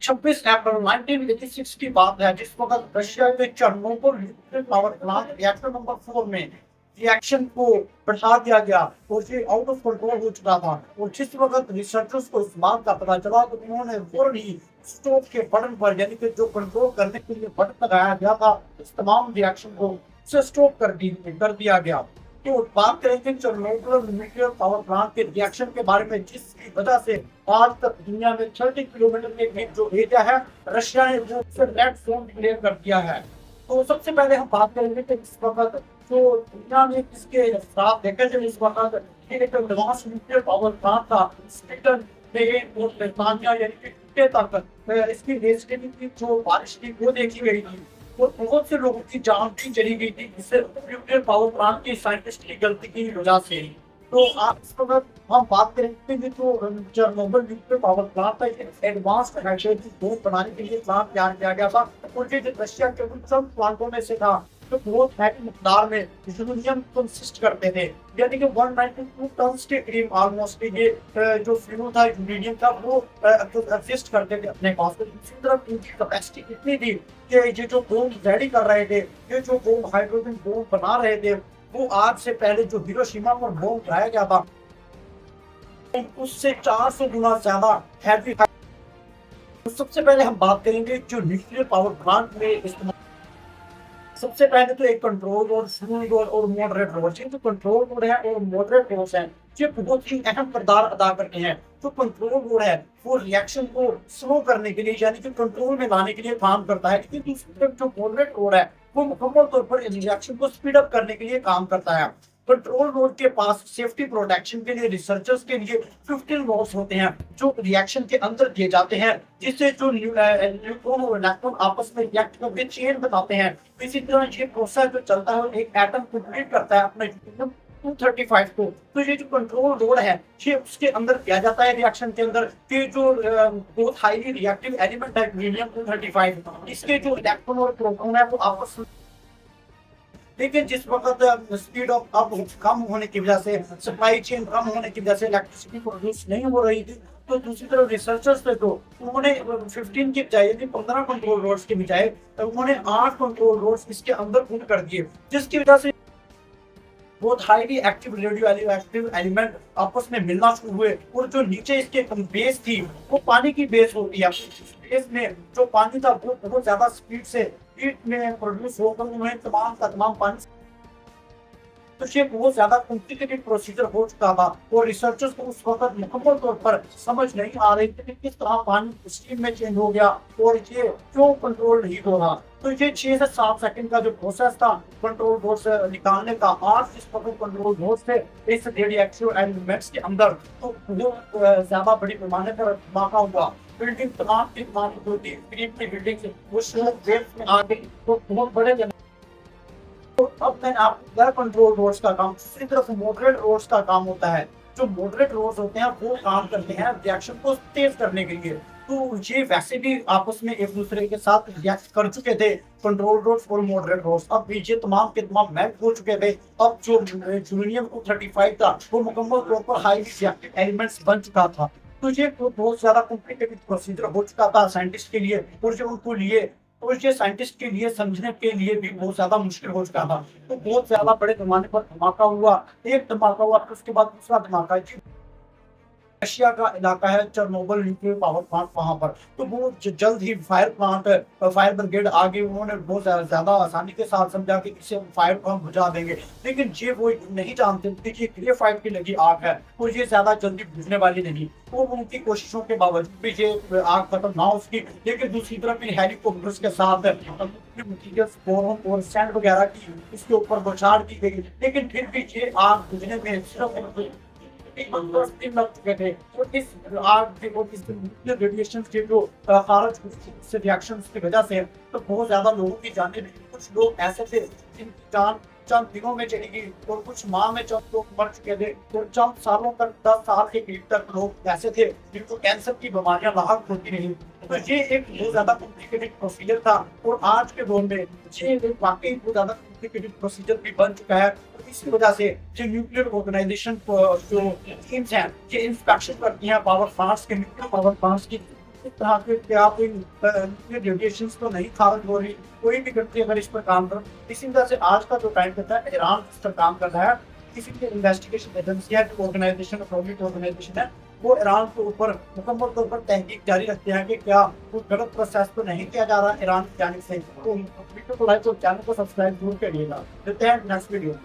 26 अप्रैल 1986 की बात है, जिस वक्त रशिया के Chernobyl nuclear power plant reactor number 4 में रिएक्शन को बढ़ा दिया गया और ये आउट ऑफ कंट्रोल हो चुका था। और जिस वक्त रिसर्चर्स को इस बात का पता चला तो उन्होंने फौरन ही स्टॉप के बटन पर, यानी कि जो कंट्रोल करने के लिए बटन लगाया गया था, इस तमाम रिएक्शन को उसे स्टॉप कर दिया गया। तो बात करेंगे चेर्नोबिल न्यूक्लियर पावर प्लांट के रिएक्शन के बारे में, जिसकी वजह से आज तक दुनिया में 30 किलोमीटर के करीब जो एरिया है, रशिया ने वो रेड जोन डिक्लेयर कर दिया है। तो सबसे पहले हम बात करेंगे कि इस वक्त जो दुनिया में किसके साथ देखे थे, इस वक्त एक एडवांस न्यूक्लियर पावर प्लांट था स्वीडन में और ब्रिटानिया यानी कि UK तक इसकी रेजिडेंट की जो बारिश थी वो देखी गई थी और बहुत से लोगों की जान भी चली गई थी, इससे न्यूक्लियर पावर प्लांट के साइंटिस्ट की गलती की वजह से। तो आप इस वक्त हम बात करेंगे कि जो चेर्नोबिल न्यूक्लियर पावर प्लांट था, एडवांस्ड हाइड्रोजन बम बनाने के लिए प्लांट तैयार किया गया था और ये रशिया के उन सब प्लांटों में से था जो बहुत हैवी मिकदार में यूरेनियम कंसिस्ट करते थे, यानी कि 192 टन के करीब ऑलमोस्ट ये जो फ्यूल था यूरेनियम का वो कंसिस्ट करते थे अपने पास। दूसरी तरफ इनकी कैपेसिटी इतनी थी कि ये जो बम रेडी कर रहे थे, ये जो बम हाइड्रोजन बम बना रहे थे, वो आज से पहले जो हिरोशिमा पर बम गिराया गया था उससे 400 गुना ज्यादा हैवी। तो सबसे पहले हम बात करेंगे जो न्यूक्लियर पावर प्लांट में इस्तेमाल। सबसे पहले तो एक कंट्रोल रोड, स्लो रोड और मॉडरेट रोड। ये जो कंट्रोल रोड है और मॉडरेट रोड है, ये बहुत ही अहम किरदार अदा करते हैं। जो कंट्रोल रोड है वो रिएक्शन को स्लो करने के लिए, यानी कि कंट्रोल में लाने के लिए काम करता है, लेकिन दूसरी तरफ जो मॉडरेट रोड है वो मुकम्मल तौर पर रिएक्शन को स्पीड अप करने के लिए काम करता है। कंट्रोल रोड के पास सेफ्टी प्रोटेक्शन के लिए रिसर्चर्स के लिए 15 नोड्स होते हैं जो रिएक्शन के अंदर दिए जाते हैं, जिससे जो न्यूट्रॉन और इलेक्ट्रॉन आपस में रिएक्ट करके चेन बताते हैं। इसी तरह ये प्रोसेस जो चलता है एक एटम कंप्लीट करता है अपने 235 को। तो ये जो कंट्रोल रोड है ये उसके अंदर किया जाता है रिएक्शन के अंदर कि जो बहुत हाईली रिएक्टिव एलिमेंट है हीलियम 235, इसके जो इलेक्ट्रॉन और प्रोटॉन है वो आपस में, लेकिन जिस वक्त स्पीड ऑफ अप कम होने की वजह से, सप्लाई चेन कम होने की वजह से इलेक्ट्रिसिटी प्रोड्यूस नहीं हो रही थी, तो दूसरी तरफ रिसर्चर्स थे तो उन्होंने 15 की बजाय, यानी 15 कंट्रोल रोड्स के बजाय उन्होंने 8 कंट्रोल रोड्स इसके अंदर पुट कर दिए, जिसकी वजह से बहुत highly active radio active element आपस में मिलना शुरू हुए और जो नीचे इसके बेस थी वो पानी की बेस होती है। बेस में जो पानी था वो बहुत ज्यादा स्पीड से हीट में प्रोड्यूस होकर उन्हें तमाम का तमाम पानी, तो ये बहुत ज्यादा कॉम्प्लिकेटेड प्रोसीजर हो चुका था और रिसर्चर्स को उस वक्त मुकम्मल तौर पर समझ नहीं आ रही थी कि किस तरह पानी स्टीम में चेंज हो गया और ये क्यों कंट्रोल नहीं हो रहा। तो ये 6 से 7 सेकंड का जो प्रोसेस था कंट्रोल बोर्ड से निकालने का, आज इस वक्त कंट्रोल बोर्ड से इस रेडियोएक्टिव एलिमेंट्स के अंदर तो बहुत ज्यादा बड़ी पैमाने पर धमाका हुआ। बिल्डिंग तमाम की होती बिल्डिंग से वो शोर वेव्स में आ गई, तो बहुत बड़े। तो अब मैं आपको कंट्रोल रोड्स का काम, दूसरी तरफ मॉडरेट रोड्स का काम होता है। जो मॉडरेट रोड्स होते हैं वो काम करते हैं रिएक्शन को तेज करने के लिए। तो ये वैसे भी आपस में एक दूसरे के साथ रिएक्ट कर चुके थे कंट्रोल रोड्स और मॉडरेट रोड्स, अब ये तमाम के तमाम मेल्ट हो चुके थे। अब जो यूरेनियम 235 था वो मुकम्मल तौर पर हाईली रिएक्टिव एलिमेंट्स बन चुका था। तो ये बहुत ज्यादा कॉम्प्लिकेटेड प्रोसीजर हो चुका था साइंटिस्ट के लिए, और जो उनको लिए तो ये साइंटिस्ट के लिए समझने के लिए भी बहुत ज्यादा मुश्किल हो चुका था। तो बहुत ज्यादा बड़े पैमाने पर धमाका हुआ, एक धमाका हुआ फिर उसके बाद दूसरा धमाका। रशिया का इलाका है चेर्नोबिल न्यूक्लियर पावर प्लांट, वहां पर तो वो जल्द ही फायर ब्रिगेड आ गई। उन्होंने बहुत ज्यादा आसानी के साथ समझा कि इसे फायर को हम बुझा देंगे, लेकिन ये वो नहीं जानते थे कि ये फायर की लगी आग है और ये ज्यादा जल्दी बुझने वाली नहीं। तो उनकी कोशिशों के बावजूद भी ये आग खत्म ना हो सकी, लेकिन दूसरी तरफ हेलीकॉप्टर्स के साथ और सैंड वगैरह की इसके ऊपर बौछार की गई, लेकिन फिर भी ये आग बुझने में सिर्फ 3 लग चुके थे। और इस आग और इस रेडिएशन के जो खारिज से रिएक्शन की वजह से तो बहुत ज्यादा लोगों की जाने लगी। कुछ लोग ऐसे थे जिनकी जान चंद दिनों में चली गई और कुछ माह में चंद लोग मर चुके थे और चंद सालों तक 10 साल के करीब तक लोग ऐसे थे जिनको कैंसर की बीमारियां लाहक होती रही। तो ये एक बहुत ज्यादा कॉम्प्लिकेटेड प्रोसीजर था और आज के दौर में ये वाकई बहुत ज्यादा कॉम्प्लिकेटेड प्रोसीजर भी बन चुका है। इसकी वजह से जो न्यूक्लियर ऑर्गेनाइजेशन जो टीम्स हैं ये इंस्पेक्शन करती हैं पावर प्लांट्स के, न्यूक्लियर पावर प्लांट्स की, इस तरह के क्या कोई रेडिएशन तो नहीं खारिज हो रही, कोई भी कंट्री अगर इस पर काम कर, इसी वजह से आज का जो टाइम कहता है ईरान इस पर काम कर रहा है। किसी भी इन्वेस्टिगेशन एजेंसी है, ऑर्गेनाइजेशन, गवर्नमेंट ऑर्गेनाइजेशन है, वो ईरान के ऊपर मुकम्मल तौर पर तहकीक जारी रखते हैं कि क्या कोई गलत प्रोसेस तो नहीं किया जा रहा ईरान की जानिब से। तो वीडियो को लाइक और चैनल को सब्सक्राइब जरूर करिएगा। मिलते हैं नेक्स्ट वीडियो।